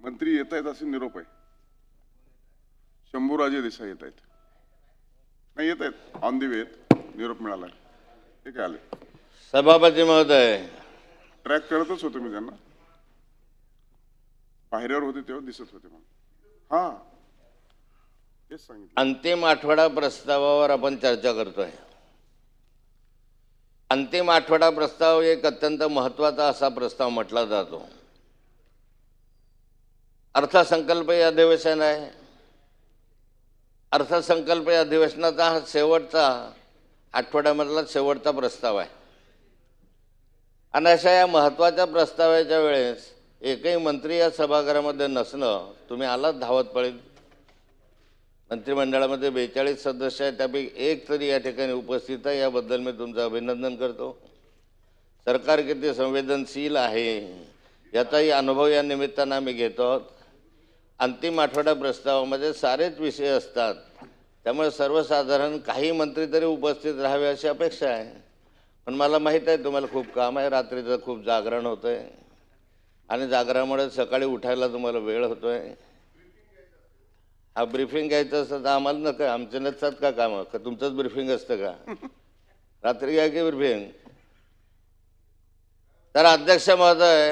मंत्री येत आहेत असे निरोप आहे. शंभूराजे देसाई येत आहेत. नाही येत आहेत, ऑन दी वे निरोप मिळाला. हे काय आले? सभापती महोदय, ट्रॅक करतच होतो मी त्यांना. पायऱ्यावर होते तेव्हा दिसत होते मला. हा तेच सांगितलं. अंतिम आठवडा प्रस्तावावर आपण चर्चा करतोय. अंतिम आठवडा प्रस्ताव एक अत्यंत महत्त्वाचा असा प्रस्ताव म्हटला जातो. अर्थसंकल्पीय अधिवेशन आहे. अर्थसंकल्पीय अधिवेशनाचा हा शेवटचा आठवड्यामधला शेवटचा प्रस्ताव आहे. आणि अशा या महत्त्वाच्या प्रस्तावाच्या वेळेस एकही मंत्री या सभागृहामध्ये नसणं, तुम्ही आलात धावत पळीत. मंत्रिमंडळामध्ये 42 सदस्य आहेत, त्यापैकी एक तरी या ठिकाणी उपस्थित आहे, याबद्दल मी तुमचं अभिनंदन करतो. सरकार किती संवेदनशील आहे याचाही अनुभव या निमित्तानं आम्ही घेतो आहोत. अंतिम आठवडा प्रस्तावामध्ये सारेच विषय असतात, त्यामुळे सर्वसाधारण काही मंत्री तरी उपस्थित राहावे अशी अपेक्षा आहे. पण मला माहीत आहे तुम्हाला खूप काम आहे, रात्रीचं खूप जागरण होतं आहे आणि जागरणामुळे सकाळी उठायला तुम्हाला वेळ होतो आहे. हा ब्रीफिंग घ्यायचं असतं तर आम्हाला नका, आमचे नसतात का कामं? का तुमचंच ब्रीफिंग असतं का? रात्री घ्या की ब्रीफिंग. तर अध्यक्ष महोदय,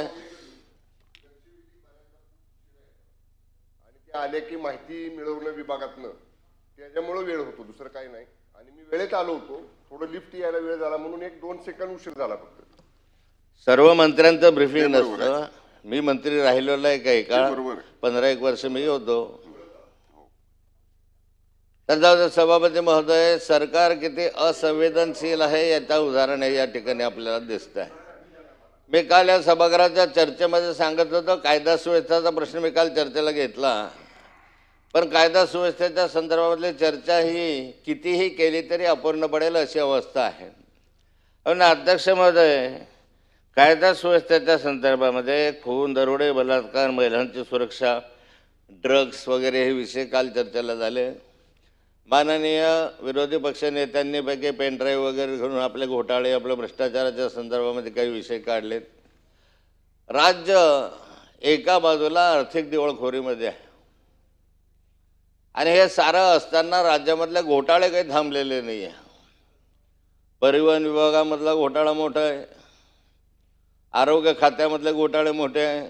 आणि ते आले की माहिती मिळवणं विभागातनं, त्याच्यामुळे वेळ होतो, दुसरं काही नाही. आणि मी वेळेत आलो होतो, थोडं लिफ्ट यायला वेळ झाला म्हणून 1-2 सेकंद उशीर झाला फक्त. सर्व मंत्र्यांचं ब्रीफिंग नसतं. मी मंत्री राहिलेलो आहे काही काळ, 15-1 वर्ष मी होतो. तर जाऊ दे सभापती महोदय, सरकार किती असंवेदनशील आहे याचं उदाहरण हे या ठिकाणी आपल्याला दिसत आहे. मी काल या सभागृहाच्या चर्चेमध्ये सांगत होतो, कायदा सुव्यवस्थेचा प्रश्न मी काल चर्चेला घेतला, पण कायदा सुव्यवस्थेच्या संदर्भातली चर्चा ही कितीही केली तरी अपूर्ण पडेल अशी अवस्था आहे. पण अध्यक्ष महोदय, कायदा सुव्यवस्थेच्या संदर्भामध्ये खून, दरोडे, बलात्कार, महिलांची सुरक्षा, ड्रग्स वगैरे हे विषय काल चर्चेला झाले. माननीय विरोधी पक्षनेत्यांनी पैकी पेनड्राईव्ह वगैरे घेऊन आपले घोटाळे, आपल्या भ्रष्टाचाराच्या संदर्भामध्ये काही विषय काढलेत. राज्य एका बाजूला आर्थिक दिवाळखोरीमध्ये आहे आणि हे सारं असताना राज्यामधले घोटाळे काही थांबलेले नाही आहे. परिवहन विभागामधला घोटाळा मोठा आहे, आरोग्य खात्यामधले घोटाळे मोठे आहे,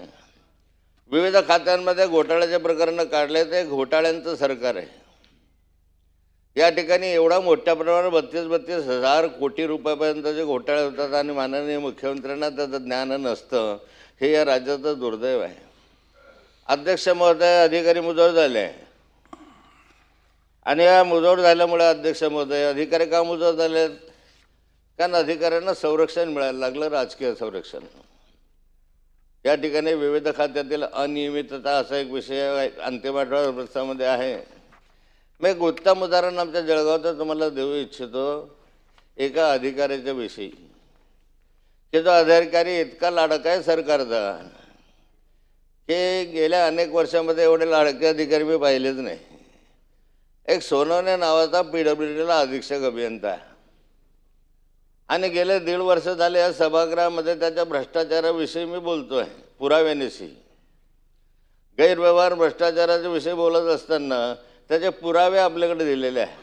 विविध खात्यांमध्ये घोटाळ्याचे प्रकरणं काढले. ते घोटाळ्यांचं सरकार आहे. या ठिकाणी एवढा मोठ्या प्रमाणावर 32,000 कोटी रुपयापर्यंतचे घोटाळे होतात आणि माननीय मुख्यमंत्र्यांना त्याचं ज्ञान नसतं, हे या राज्याचं दुर्दैव आहे. अध्यक्ष महोदय, अधिकारी मुजोर झाले आणि या मुजोर झाल्यामुळे अध्यक्ष महोदय, अधिकारी का मुजोर झाले? कारण अधिकाऱ्यांना संरक्षण मिळायला लागलं, राजकीय संरक्षण. या ठिकाणी विविध खात्यातील अनियमितता असा एक विषय अंतिम आठवडा प्रस्तावामध्ये आहे. मी एक उत्तम उदाहरण आमच्या जळगावचं तुम्हाला देऊ इच्छितो. एका अधिकाऱ्याच्या विषयी की जो अधिकारी इतका लाडका आहे सरकारचा की गेल्या अनेक वर्षामध्ये एवढे लाडके अधिकारी मी पाहिलेच नाही. एक सोनवणे नावाचा PWDला अधीक्षक अभियंता आहे आणि गेले 1.5 वर्ष झाले या सभागृहामध्ये त्याच्या भ्रष्टाचाराविषयी मी बोलतोय पुराव्यानिशी. गैरव्यवहार भ्रष्टाचाराच्या विषयी बोलत असताना त्याचे पुरावे आपल्याकडे दिलेले आहे.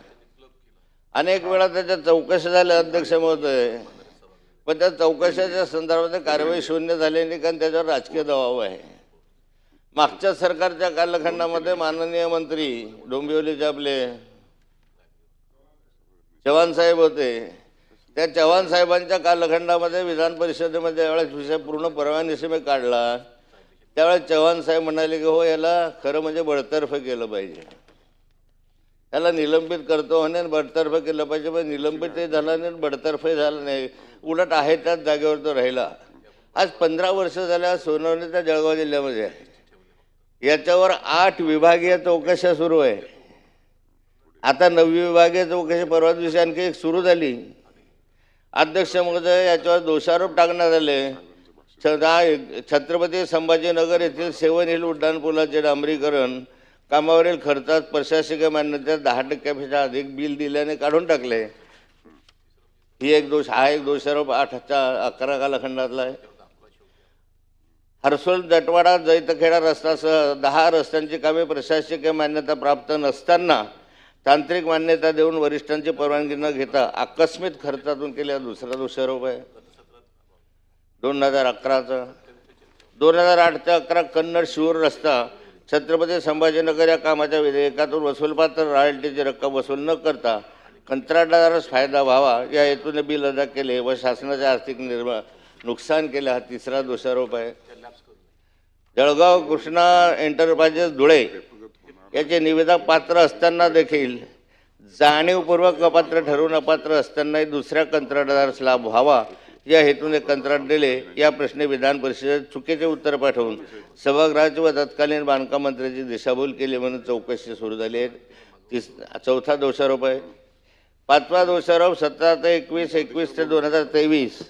अनेक वेळा त्याच्या चौकशा झाल्या अध्यक्ष महोदय, पण त्या चौकशाच्या संदर्भात कारवाई शून्य झाली नाही, कारण त्याच्यावर राजकीय दबाव आहे. मागच्या सरकारच्या कालखंडामध्ये माननीय मंत्री डोंबिवलीचे आपले चव्हाण साहेब होते. त्या चव्हाण साहेबांच्या कालखंडामध्ये विधान परिषदेमध्ये ज्यावेळेस विषय पूर्ण परवानगी मी काढला, त्यावेळेस चव्हाण साहेब म्हणाले की हो, याला खरं म्हणजे बडतर्फ केलं पाहिजे, त्याला निलंबित करतो आणि बडतर्फ केलं पाहिजे. पण निलंबितही झाला नाही, बडतर्फही झालं नाही, उलट आहे त्याच जागेवर तो राहिला. आज 15 वर्ष झाल्या सोनवणीच्या जळगाव जिल्ह्यामध्ये याच्यावर 8 विभागीय चौकशा सुरू आहे. आता 9वी विभागीय चौकशी परवा दिवशी आणखी एक सुरू झाली. अध्यक्ष महोदय, याच्यावर दोषारोप टाकण्यात आले. छत्रपती संभाजीनगर येथील 7 हिल उड्डाणपुलाचे डांबरीकरण कामावरील खर्चात प्रशासकीय मान्यतेत 10% अधिक बिल दिल्याने काढून टाकले. हा एक दोषारोप 8च्या 11 कालखंडातला आहे. हर्सोल जटवाडा जैतखेडा रस्त्यासह 10 रस्त्यांची कामे प्रशासकीय मान्यता प्राप्त नसताना तांत्रिक मान्यता देऊन वरिष्ठांची परवानगी न घेता आकस्मिक खर्चातून केल्या दुसरा दोषारोप आहे. 2011चा 2008 11 कन्नड शिरूर रस्ता छत्रपती संभाजीनगर या कामाच्या विधेयकातून वसूलपात्र रॉयल्टीची रक्कम वसूल न करता कंत्राटदारास फायदा व्हावा या हेतूने बिल अदा केले व शासनाचे आर्थिक नुकसान केले हा तिसरा दोषारोप आहे. जळगाव कृष्णा एंटरप्राइजेस धुळे याचे निविदा पात्र असताना देखील जाणीवपूर्वक अपात्र ठरवून अपात्र असतानाही दुसऱ्या कंत्राटदारास लाभ व्हावा या हेतूने कंत्राट दिले या प्रश्नी विधान परिषदेत चुकीचे उत्तर पाठवून सभागृहाची व तत्कालीन बांधकाम मंत्र्याची दिशाभूल केली म्हणून चौकशी सुरू झाली आहे. चौथा दोषारोप आहे. 5वा दोषारोप 17 ते 21, 21 ते 2023